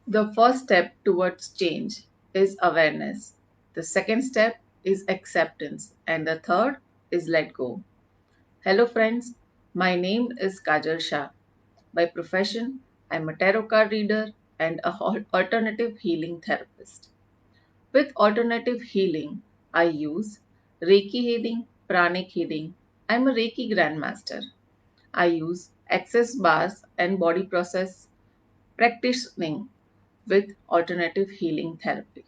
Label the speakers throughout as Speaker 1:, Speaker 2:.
Speaker 1: The first step towards change is awareness. The second step is acceptance. And the third is let go. Hello, friends. My name is Kajal Shah. By profession, I'm a tarot card reader and a alternative healing therapist. With alternative healing, I use Reiki healing, pranic healing. I'm a Reiki grandmaster. I use access bars and body process practicing with alternative healing therapy.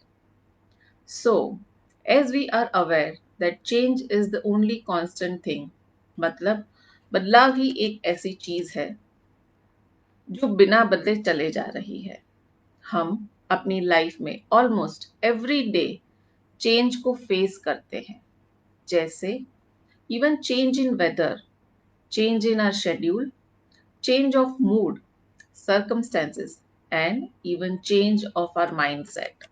Speaker 1: So, as we are aware that change is the only constant thing, मतलब बदलाव ही एक ऐसी चीज है जो बिना बदले चले जा रही है. हम अपनी लाइफ में ऑलमोस्ट एवरी डे चेंज को फेस करते हैं, जैसे even change in weather, change in our schedule, change of mood, circumstances, and even change of our mindset.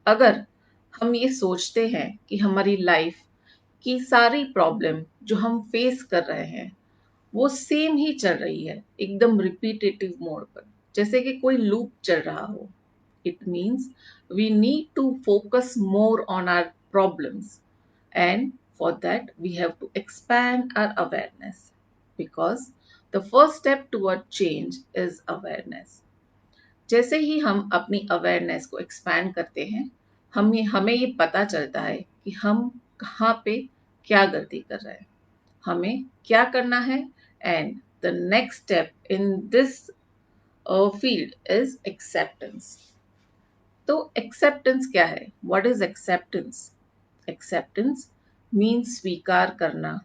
Speaker 1: अगर हम ये सोचते हैं कि हमारी लाइफ की सारी प्रॉब्लम जो हम फेस कर रहे हैं वो सेम ही चल रही है, एकदम रिपीटेटिव मोड पर, जैसे कि कोई लूप चल रहा हो, it means we need to focus more on our problems, and for that we have to expand our awareness, because the first step toward change is awareness. जैसे ही हम अपनी अवेयरनेस को एक्सपैंड करते हैं, हमें ये पता चलता है कि हम कहाँ पे क्या गलती कर रहे हैं, हमें क्या करना है, and the next step in this field is acceptance. तो एक्सेप्टेंस क्या है? What is acceptance? Acceptance means स्वीकार करना.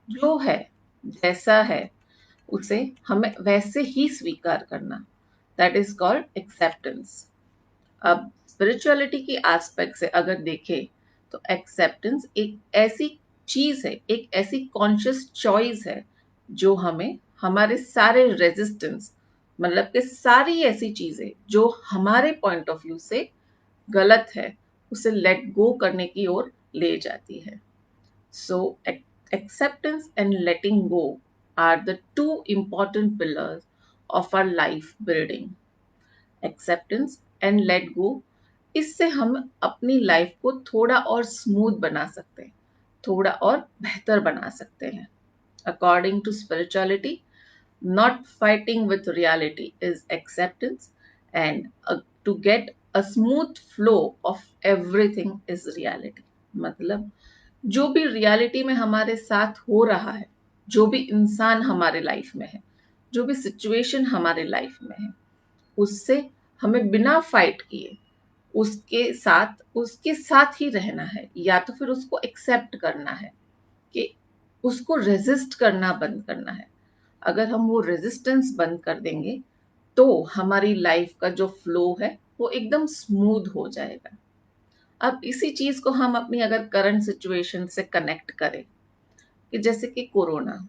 Speaker 1: जो है, जैसा है, उसे हमें वैसे ही स्वीकार करना. That is called acceptance. अब स्पिरिचुअलिटी की एस्पेक्ट से अगर देखें तो एक्सेप्टेंस एक ऐसी चीज है, एक ऐसी कॉन्शियस चॉइस है जो हमें हमारे सारे रेजिस्टेंस, मतलब कि सारी ऐसी चीजें जो हमारे पॉइंट ऑफ व्यू से गलत है उसे लेट गो करने की ओर ले जाती है. सो acceptance and letting go are the two important pillars of our life building. Acceptance and let go, इससे हम अपनी लाइफ को थोड़ा और स्मूथ बना सकते हैं, थोड़ा और बेहतर बना सकते हैं. According to spirituality, not fighting with reality is acceptance, and to get a smooth flow of everything is reality. मतलब जो भी रियलिटी में हमारे साथ हो रहा है, जो भी इंसान हमारे लाइफ में है, जो भी सिचुएशन हमारे लाइफ में है, उससे हमें बिना फाइट किए उसके साथ ही रहना है, या तो फिर उसको एक्सेप्ट करना है, कि उसको रेजिस्ट करना बंद करना है. अगर हम वो रेजिस्टेंस बंद कर देंगे तो हमारी लाइफ का जो फ्लो है वो एकदम स्मूथ हो जाएगा. अब इसी चीज को हम अपनी अगर करंट सिचुएशन से कनेक्ट करें, कि जैसे कि कोरोना,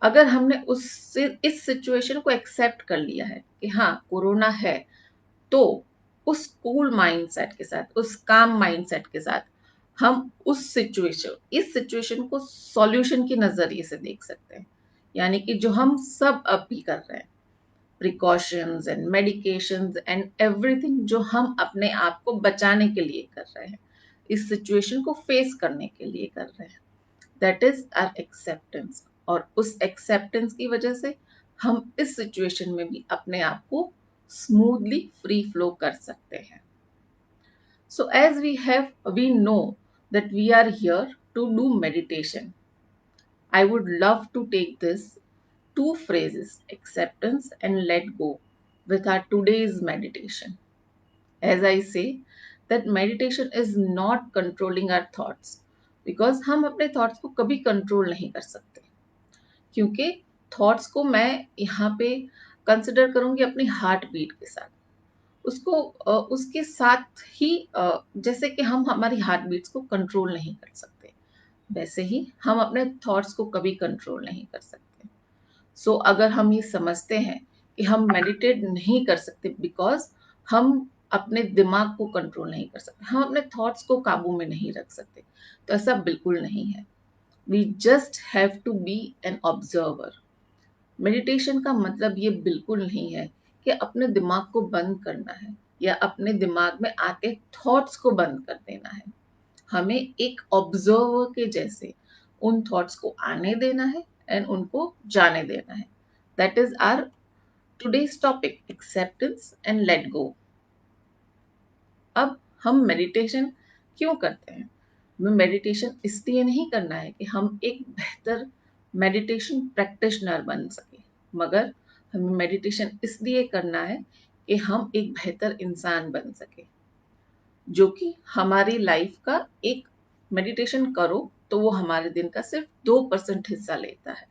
Speaker 1: अगर हमने उससे इस सिचुएशन को एक्सेप्ट कर लिया है कि हाँ कोरोना है, तो उस कूल माइंडसेट के साथ, उस काम माइंडसेट के साथ हम इस सिचुएशन को सॉल्यूशन के नजरिए से देख सकते हैं. यानी कि जो हम सब अब भी कर रहे हैं, precautions and medications and everything जो हम अपने आप को बचाने के लिए कर रहे हैं, इस सिचुएशन को फेस करने के लिए कर रहे हैं, दैट इज आवर एक्सेप्टेंस. और उस एक्सेप्टेंस की वजह से हम इस सिचुएशन में भी अपने आप को स्मूथली फ्री फ्लो कर सकते हैं. So as we know that we are here to do meditation. I would love to take this two phrases, acceptance and let go, with our today's meditation. As I say, that meditation is not controlling our thoughts, because हम अपने thoughts को कभी control नहीं कर सकते, क्योंकि thoughts को मैं यहाँ पे कंसिडर करूंगी अपनी हार्ट बीट के साथ. उसको उसके साथ ही जैसे कि हम हमारी हार्ट बीट्स को कंट्रोल नहीं कर सकते, वैसे ही हम अपने थॉट्स को कभी कंट्रोल नहीं कर सकते. सो अगर हम ये समझते हैं कि हम मेडिटेट नहीं कर सकते बिकॉज हम अपने दिमाग को कंट्रोल नहीं कर सकते, हम अपने थॉट्स को काबू में नहीं रख सकते, तो ऐसा बिल्कुल नहीं है. We just have to be an observer. Meditation का मतलब ये बिल्कुल नहीं है कि अपने दिमाग को बंद करना है या अपने दिमाग में आते थॉट्स को बंद कर देना है। हमें एक ऑब्जर्वर के जैसे उन थॉट्स को आने देना है एंड उनको जाने देना है। That is our today's topic, acceptance and let go. अब हम मेडिटेशन क्यों करते हैं? हमें मेडिटेशन इसलिए नहीं करना है कि हम एक बेहतर मेडिटेशन प्रैक्टिशनर बन सके, मगर हमें मेडिटेशन इसलिए करना है कि हम एक बेहतर इंसान बन सके, जो कि हमारी लाइफ का एक, मेडिटेशन करो तो वो हमारे दिन का सिर्फ 2% हिस्सा लेता है,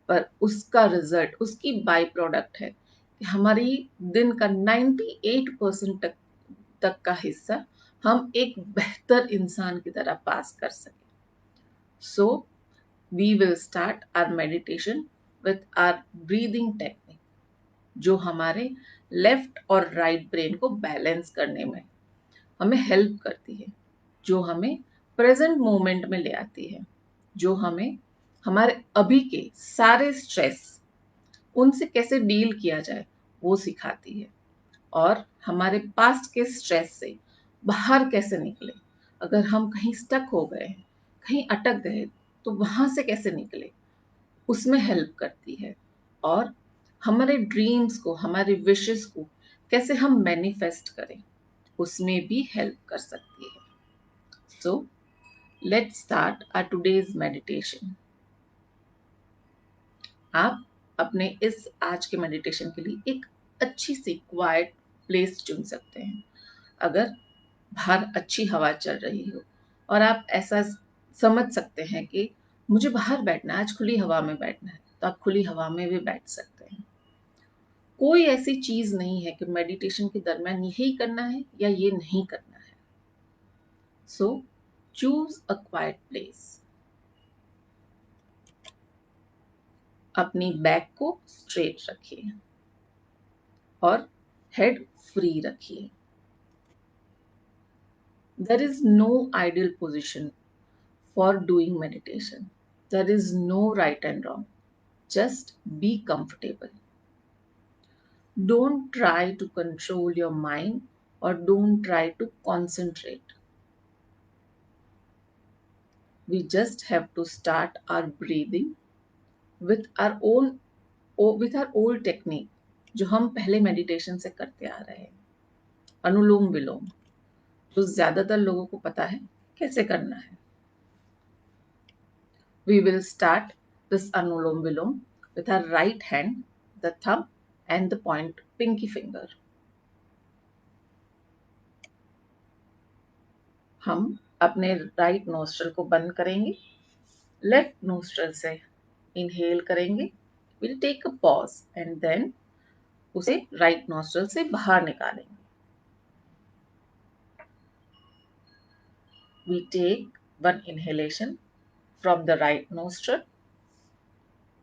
Speaker 1: पर उसका रिजल्ट, उसकी बाई प्रोडक्ट है कि हमारी दिन का 98% तक का हिस्सा हम एक बेहतर इंसान की तरह पास कर सके। So we will start our meditation with our breathing technique, जो हमारे लेफ्ट और राइट ब्रेन को बैलेंस करने में हमें हेल्प करती है, जो हमें प्रेजेंट मोमेंट में ले आती है, जो हमें हमारे अभी के सारे स्ट्रेस, उनसे कैसे डील किया जाए वो सिखाती है, और हमारे पास्ट के स्ट्रेस से बाहर कैसे निकले। अगर हम कहीं स्टक हो गए, कहीं अटक गए, तो वहां से कैसे निकले उसमें हेल्प करती है, और हमारे ड्रीम्स को, हमारे विशेस को कैसे हम मैनिफेस्ट करें उसमें भी हेल्प कर सकती है। So let's start our today's meditation. आप अपने इस आज के मेडिटेशन के लिए एक अच्छी सी क्वाइट प्लेस चुन सकते हैं। अगर बाहर अच्छी हवा चल रही हो और आप ऐसा समझ सकते हैं कि मुझे बाहर बैठना है, आज खुली हवा में बैठना है, तो आप खुली हवा में भी बैठ सकते हैं। कोई ऐसी चीज नहीं है कि मेडिटेशन के दरमियान यही करना है या ये नहीं करना है। So choose a quite place. अपनी बैक को स्ट्रेट रखिए और हेड फ्री रखिए। There is no ideal position for doing meditation. There is no right and wrong. Just be comfortable. Don't try to control your mind or don't try to concentrate. We just have to start our breathing with our own, with our old technique, जो हम पहले meditation से करते आ रहे हैं, अनुलोम विलोम, जो ज्यादातर लोगों को पता है कैसे करना है। We will start this Anulom Vilom with our right hand, the thumb, and the point pinky finger. हम अपने राइट नोस्ट्रल को बंद करेंगे, लेफ्ट नोस्ट्रल से इनहेल करेंगे, we'll take a pause and then उसे राइट नोस्ट्रल से बाहर निकालेंगे। We take one inhalation from the right nostril,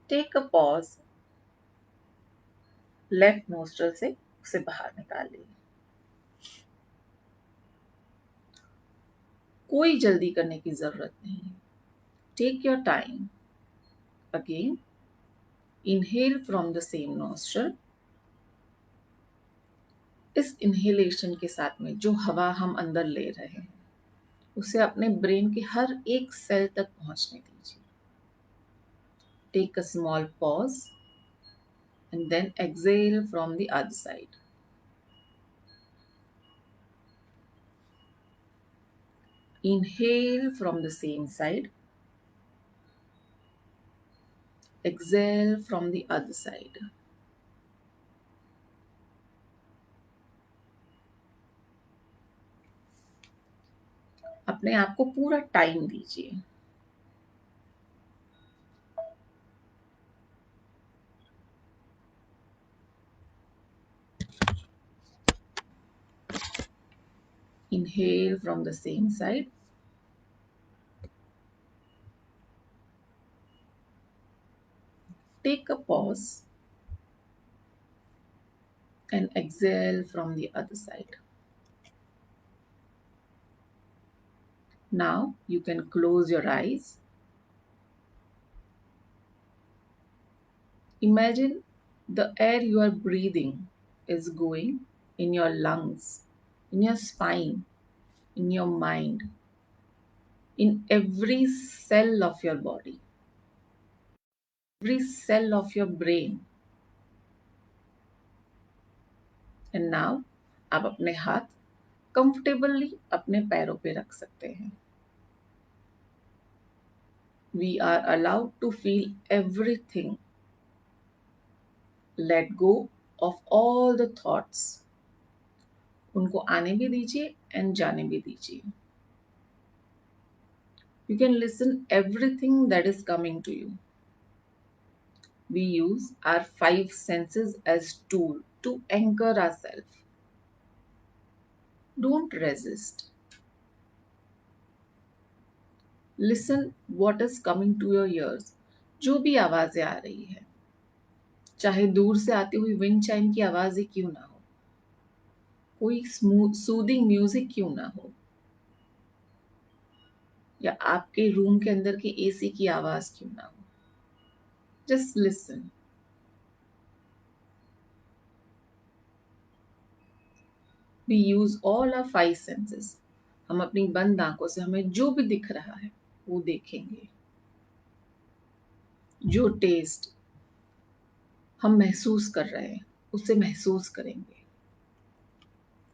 Speaker 1: take a pause, left nostril से उसे बाहर निकाल लीजिए। कोई जल्दी करने की जरूरत नहीं है। Take your time. Again, inhale from the same nostril. इस इनहेलेशन के साथ में जो हवा हम अंदर ले रहे हैं उसे अपने ब्रेन के हर एक सेल तक पहुंचने दीजिए। Take a small pause and then exhale from the other side. Inhale from the same side. Exhale from the other side. अपने आप को पूरा टाइम दीजिए। Inhale from the same side. Take a pause and exhale from the other side. Now you can close your eyes. Imagine the air you are breathing is going in your lungs, in your spine, in your mind, in every cell of your body, every cell of your brain. And now आप अपने हाथ comfortably अपने पैरों पे रख सकते हैं. We are allowed to feel everything. Let go of all the thoughts. उनको आने भी दीजिए एंड जाने भी दीजिए. You can listen everything that is coming to you. We use our five senses as tool to anchor ourselves. Don't resist. Listen what is coming to your ears. जो भी आवाजें आ रही है, चाहे दूर से आती हुई विंड चाइम की आवाज ही क्यों ना हो, कोई स्मूथ सूदिंग म्यूजिक क्यों ना हो, या आपके रूम के अंदर की एसी की आवाज क्यों ना हो. Just listen. We use all our five senses. हम अपनी बंद आंखों से हमें जो भी दिख रहा है वो देखेंगे. जो टेस्ट हम महसूस कर रहे हैं उसे महसूस करेंगे.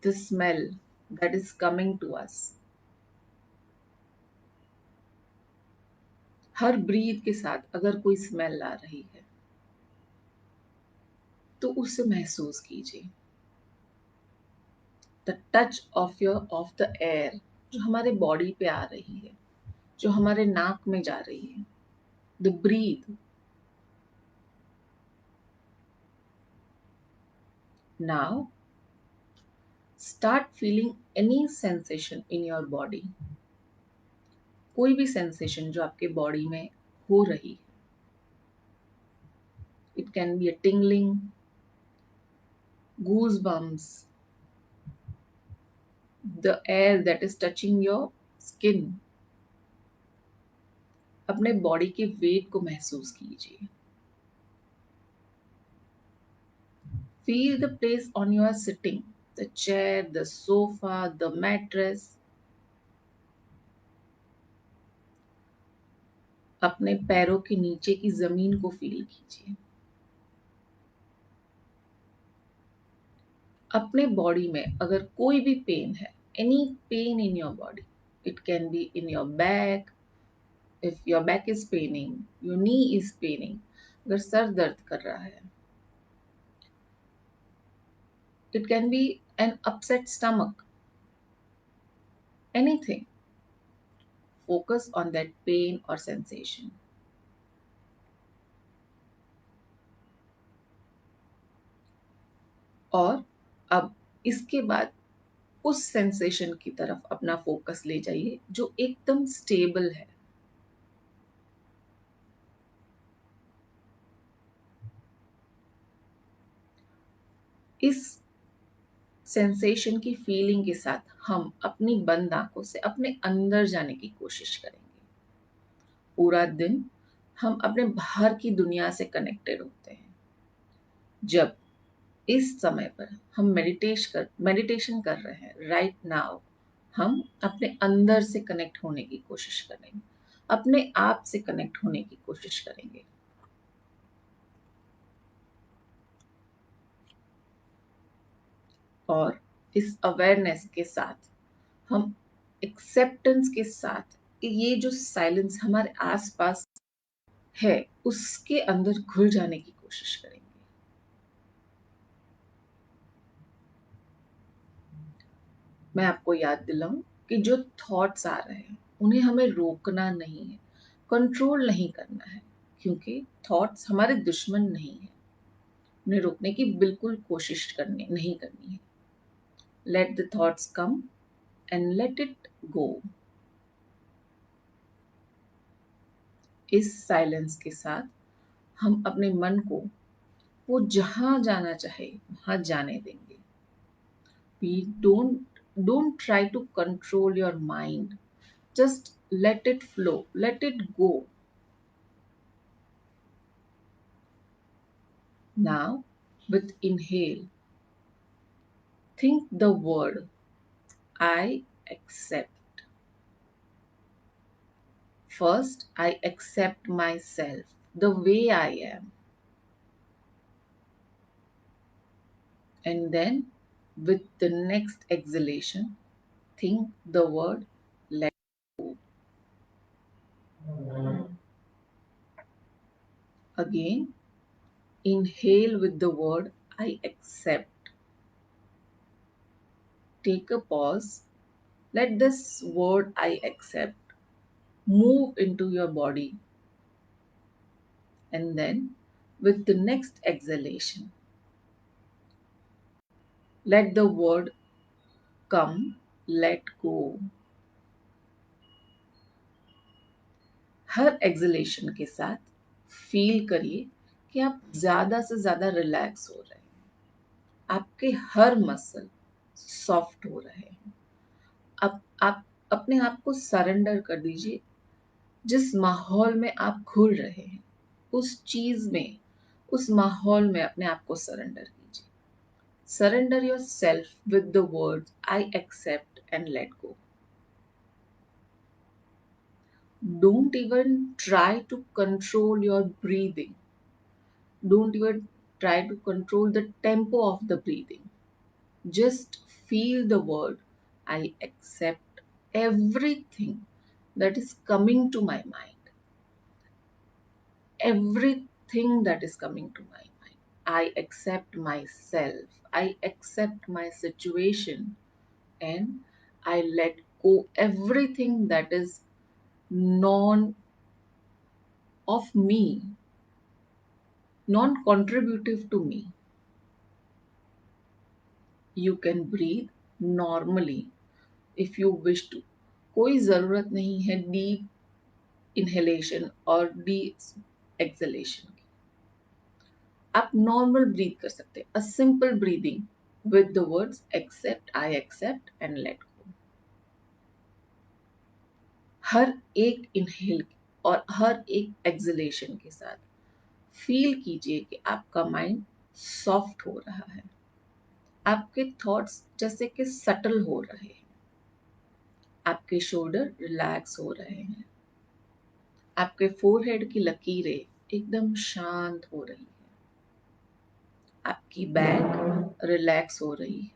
Speaker 1: The smell that is coming to us. हर ब्रीथ के साथ अगर कोई स्मेल आ रही है तो उसे महसूस कीजिए. The touch of the air जो हमारे बॉडी पे आ रही है, जो हमारे नाक में जा रही है. The breath. Now start feeling any sensation in your body. कोई भी सेंसेशन जो आपके बॉडी में हो रही है. It can be a tingling, goose bumps, the air that is touching your skin. अपने बॉडी के वेट को महसूस कीजिए. Feel the place on your sitting, the chair, the sofa, the mattress. अपने पैरों के नीचे की जमीन को फील कीजिए. अपने बॉडी में अगर कोई भी पेन है, any pain in your body, it can be in your back. If your back is Penning, your knee is Penning, अगर सर दर्द कर रहा है, it can B an upset stomach, anything. Focus on that pain और sensation. और अब इसके बाद उस सेंसेशन की तरफ अपना फोकस ले जाइए जो एकदम स्टेबल है. इस सेंसेशन की फीलिंग के साथ हम अपनी बंद आंखों से अपने अंदर जाने की कोशिश करेंगे. पूरा दिन हम अपने बाहर की दुनिया से कनेक्टेड होते हैं. जब इस समय पर हम मेडिटेशन कर रहे हैं राइट नाउ, हम अपने अंदर से कनेक्ट होने की कोशिश करेंगे, अपने आप से कनेक्ट होने की कोशिश करेंगे. और इस अवेयरनेस के साथ हम एक्सेप्टेंस के साथ ये जो साइलेंस हमारे आसपास है उसके अंदर घुल जाने की कोशिश करेंगे. मैं आपको याद दिलाऊं कि जो थॉट्स आ रहे हैं उन्हें हमें रोकना नहीं है, कंट्रोल नहीं करना है, क्योंकि थॉट्स हमारे दुश्मन नहीं है. उन्हें रोकने की बिल्कुल कोशिश करनी नहीं करनी है. Let the thoughts come and let it go. इस साइलेंस के साथ हम अपने मन को वो जहां जाना चाहे वहां जाने देंगे. We don't try to control your mind. Just let it flow, let it go. Now, with inhale, Think the word I accept. First, I accept myself the way I am. And then, with the next exhalation, think the word let go. Again, inhale with the word I accept. Take a pause. Let this word I accept move into your body. And then, with the next exhalation, let the word come, let go. Her acceleration के साथ feel करिए कि आप ज्यादा से ज्यादा relax हो रहे हैं। आपके हर मसल सॉफ्ट हो रहे हैं। अब आप अपने आप को सरेंडर कर दीजिए। जिस माहौल में आप घुल रहे हैं उस चीज में, उस माहौल में अपने आप को सरेंडर कीजिए। Surrender yourself with the words I accept and let go. Don't even try to control your breathing. Don't even try to control the tempo of the breathing. Just feel the word I accept everything that is coming to my mind. Everything that is coming to my mind. I accept myself. I accept my situation and I let go everything that is non of me, non contributive to me. You can breathe normally if you wish to. कोई ज़रूरत नहीं है deep inhalation और deep exhalation की। आप normal breath कर सकते हैं, a simple breathing with the words accept, I accept and let go. हर एक इनहेल और हर एक एक्सलेशन के साथ फील कीजिए कि आपका माइंड सॉफ्ट हो रहा है। आपके थॉट्स जैसे कि सटल हो रहे हैं। आपके शोल्डर रिलैक्स हो रहे हैं। आपके फोरहेड की लकीरें एकदम शांत हो रही है। आपकी बैक रिलैक्स हो रही है।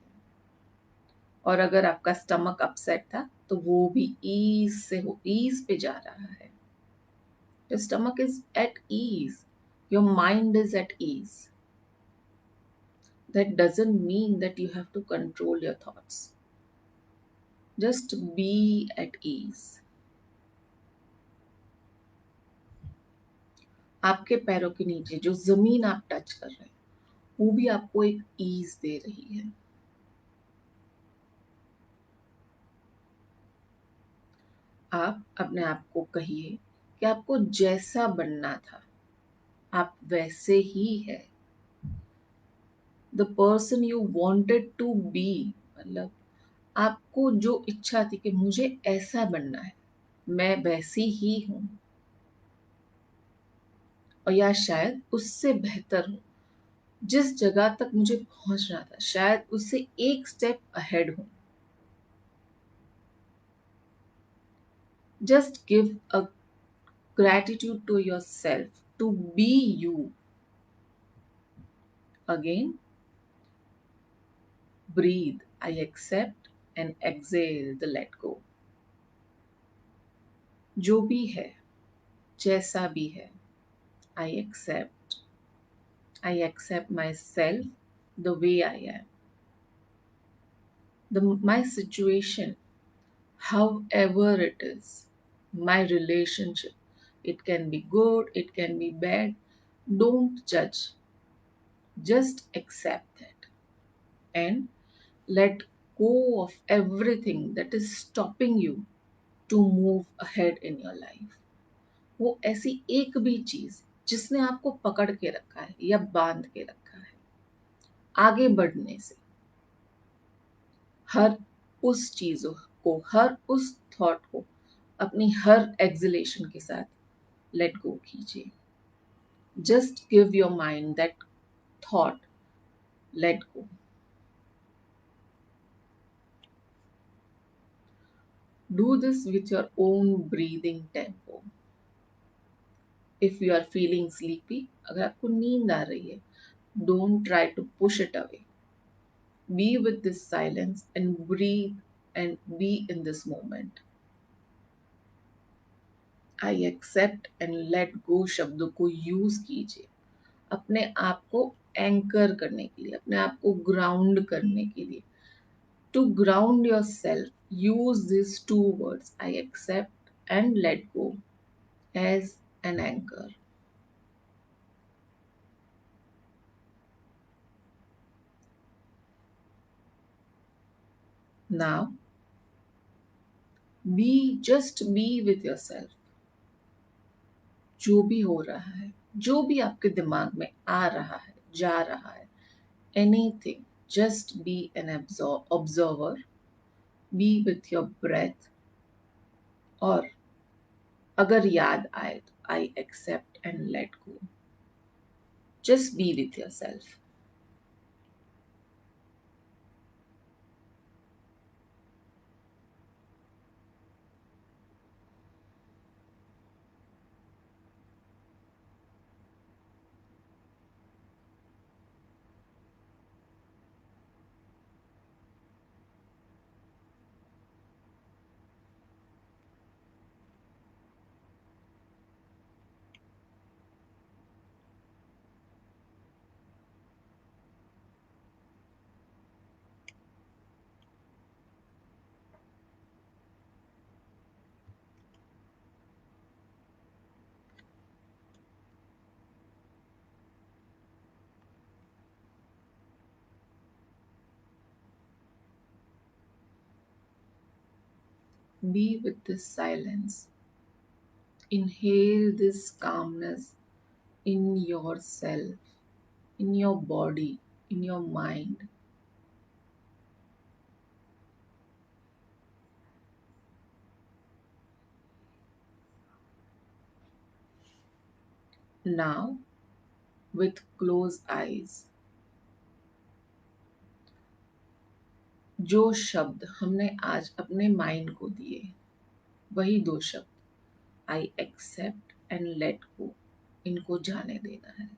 Speaker 1: और अगर आपका स्टमक अपसेट था तो वो भी ईज पे जा रहा है। Your stomach is at ease, your mind is at ease. That doesn't mean that you have to control your thoughts. Just be at ease. आपके पैरों के नीचे जो जमीन आप टच कर रहे हैं वो भी आपको एक ईज दे रही है। आप अपने आप को कहिए कि आपको जैसा बनना था आप वैसे ही है। The person you wanted to be, मतलब आपको जो इच्छा थी कि मुझे ऐसा बनना है, मैं वैसी ही हूं और या शायद उससे बेहतर हूं। जिस जगह तक मुझे पहुंचना था शायद उससे एक स्टेप अहेड हूं। Just give a gratitude to yourself to be you. Again, breathe, I accept, and exhale the let go. जो भी है, जैसा भी है, I accept. I accept myself the way I am. My situation, however it is, my relationship, it can be good, it can be bad. Don't judge. Just accept it and let go of everything that is stopping you to move ahead in your life. वो ऐसी एक भी चीज जिसने आपको पकड़ के रखा है या बांध के रखा है आगे बढ़ने से, हर उस चीजों को, हर उस थॉट को अपनी हर एक्सलेशन के साथ लेट गो कीजिए। Just give your mind that thought, let go. Do this with your own breathing tempo. If you are feeling sleepy, अगर आपको नींद आ रही है, don't try to push it away. Be with this silence and breathe and be in this moment. I accept and let go शब्दों को use कीजिए अपने आप को एंकर करने के लिए, अपने आप को ग्राउंड करने के लिए. To ground yourself, use these two words, I accept and let go, as an anchor. Now, just be with yourself. जो भी हो रहा है, जो भी आपके दिमाग में आ रहा है, जा रहा है, anything, just be an observer, be with your breath, और अगर याद आए तो I accept and let go. Just be with yourself. Be with this silence. Inhale this calmness in yourself, in your body, in your mind. Now, with closed eyes, जो शब्द हमने आज अपने माइंड को दिए, वही दो शब्द, I accept and let go, इनको जाने देना है.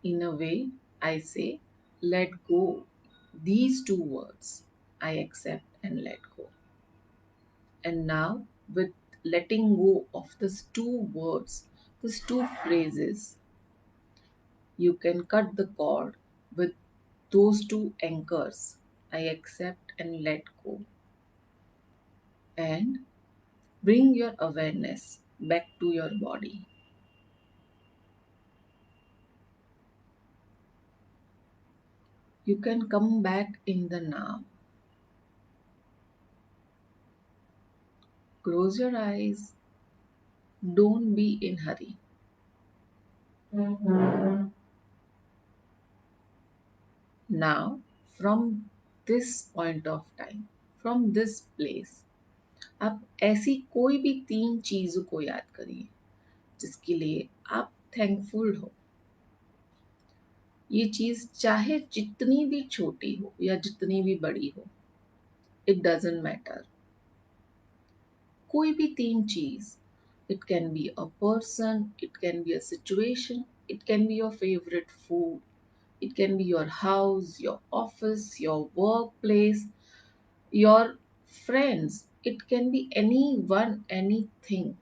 Speaker 1: In a way, I say, let go. These two words, I accept and let go. And now, with letting go of these two words, these two phrases, you can cut the cord with those two anchors. I accept and let go. And bring your awareness back to your body. You can come back in the now. Close your eyes. Don't be in hurry. Now, from this point of time, from this place, आप ऐसी कोई भी तीन चीजों को याद करिए जिसके लिए आप थैंकफुल हो. ये चीज चाहे जितनी भी छोटी हो या जितनी भी बड़ी हो, इट डजेंट मैटर. कोई भी तीन चीज, it can be a person, it can be a situation, it can be your favourite food, it can be your house, your office, your workplace, your friends. It can be anyone, anything.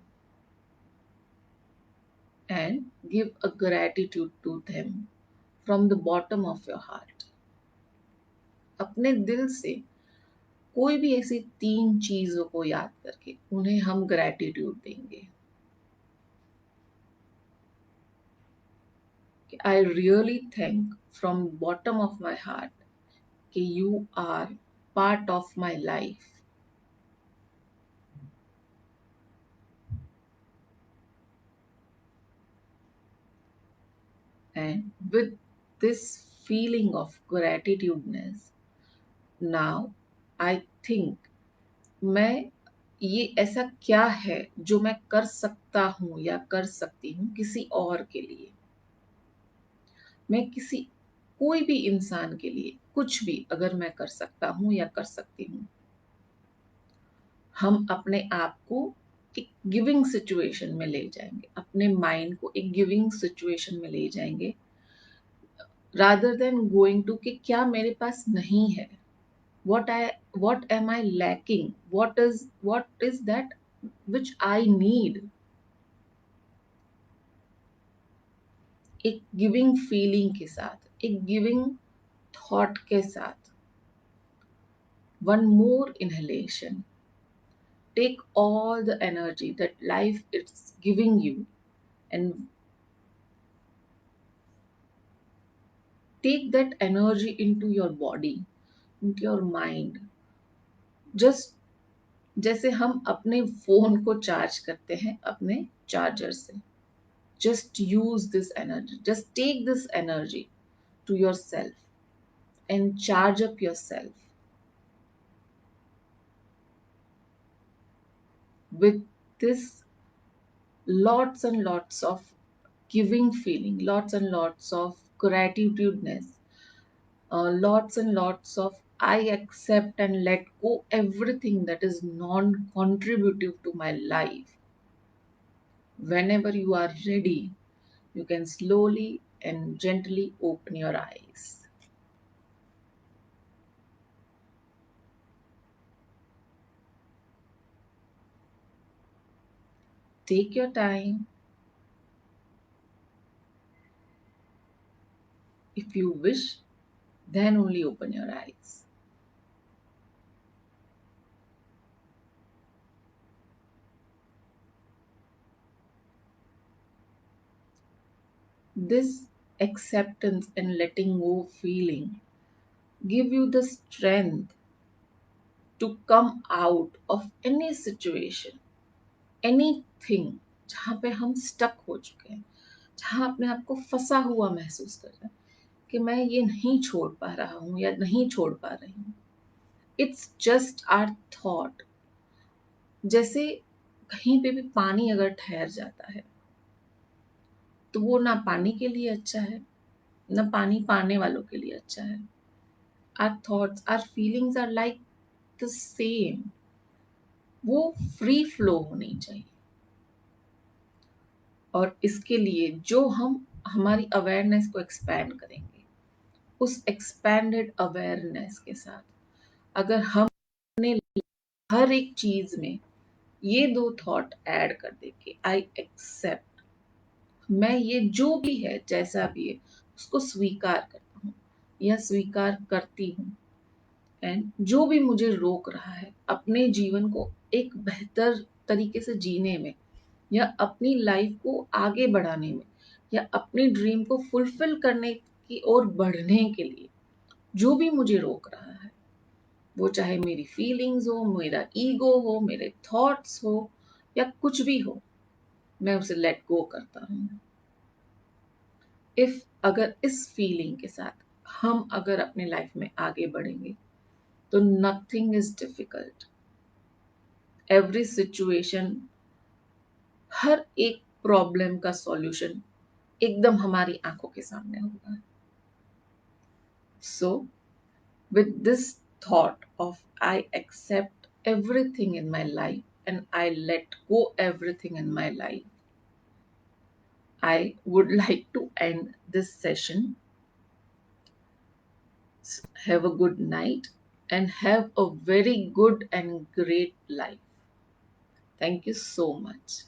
Speaker 1: And give a gratitude to them from the bottom of your heart. अपने दिल से कोई भी ऐसी तीन चीजों को याद करके उन्हें हम ग्रैटिट्यूड देंगे कि I really thank from bottom of my heart कि you are part of my life. And with this feeling of gratitudeness, now I think मैं ये ऐसा क्या है जो मैं कर सकता हूँ या कर सकती हूँ किसी और के लिए. मैं किसी कोई भी इंसान के लिए कुछ भी अगर मैं कर सकता हूँ या कर सकती हूँ, हम अपने आप को एक गिविंग सिचुएशन में ले जाएंगे, अपने माइंड को एक गिविंग सिचुएशन में ले जाएंगे, रादर देन गोइंग टू कि क्या मेरे पास नहीं है, what I what am I lacking, what is that which I need. एक गिविंग फीलिंग के साथ, एक गिविंग थॉट के साथ, one more inhalation, take all the energy that life is giving you and take that energy into your body, into your mind. Just जैसे हम अपने phone को चार्ज करते हैं अपने चार्जर से, just use this energy, just take this energy to yourself and charge up yourself with this lots and lots of giving feeling, lots and lots of gratitudeness, lots and lots of I accept and let go everything that is non contributive to my life. Whenever you are ready, you can slowly and gently open your eyes. Take your time. If you wish, then only open your eyes. This acceptance and letting go feeling give you the strength to come out of any situation, anything जहाँ पे हम stuck हो चुके हैं, जहाँ अपने आप को फंसा हुआ महसूस कर रहे हैं कि मैं ये नहीं छोड़ पा रहा हूँ या नहीं छोड़ पा रही हूँ. It's just our thought. जैसे कहीं पे भी पानी अगर ठहर जाता है तो वो ना पानी के लिए अच्छा है, ना पानी पाने वालों के लिए अच्छा है. Our thoughts, our feelings are like the same. वो फ्री फ्लो होनी चाहिए. और इसके लिए जो हम हमारी अवेयरनेस को एक्सपैंड करेंगे, उस एक्सपैंडेड अवेयरनेस के साथ अगर हम अपने हर एक चीज में ये दो थॉट ऐड कर दे कि आई एक्सेप्ट, मैं ये जो भी है जैसा भी है उसको स्वीकार करता हूँ या स्वीकार करती हूँ, एंड जो भी मुझे रोक रहा है अपने जीवन को एक बेहतर तरीके से जीने में या अपनी लाइफ को आगे बढ़ाने में या अपनी ड्रीम को फुलफिल करने की ओर बढ़ने के लिए, जो भी मुझे रोक रहा है, वो चाहे मेरी फीलिंग्स हो, मेरा ईगो हो, मेरे थॉट्स हो या कुछ भी हो, मैं उसे लेट गो करता हूँ. इफ अगर इस फीलिंग के साथ हम अगर अपने लाइफ में आगे बढ़ेंगे तो nothing is difficult. Every situation, हर एक प्रॉब्लम का सॉल्यूशन एकदम हमारी आंखों के सामने होगा. So, with this thought of I accept everything in my life and I let go everything in my life, I would like to end this session. Have a good night and have a very good and great life. Thank you so much.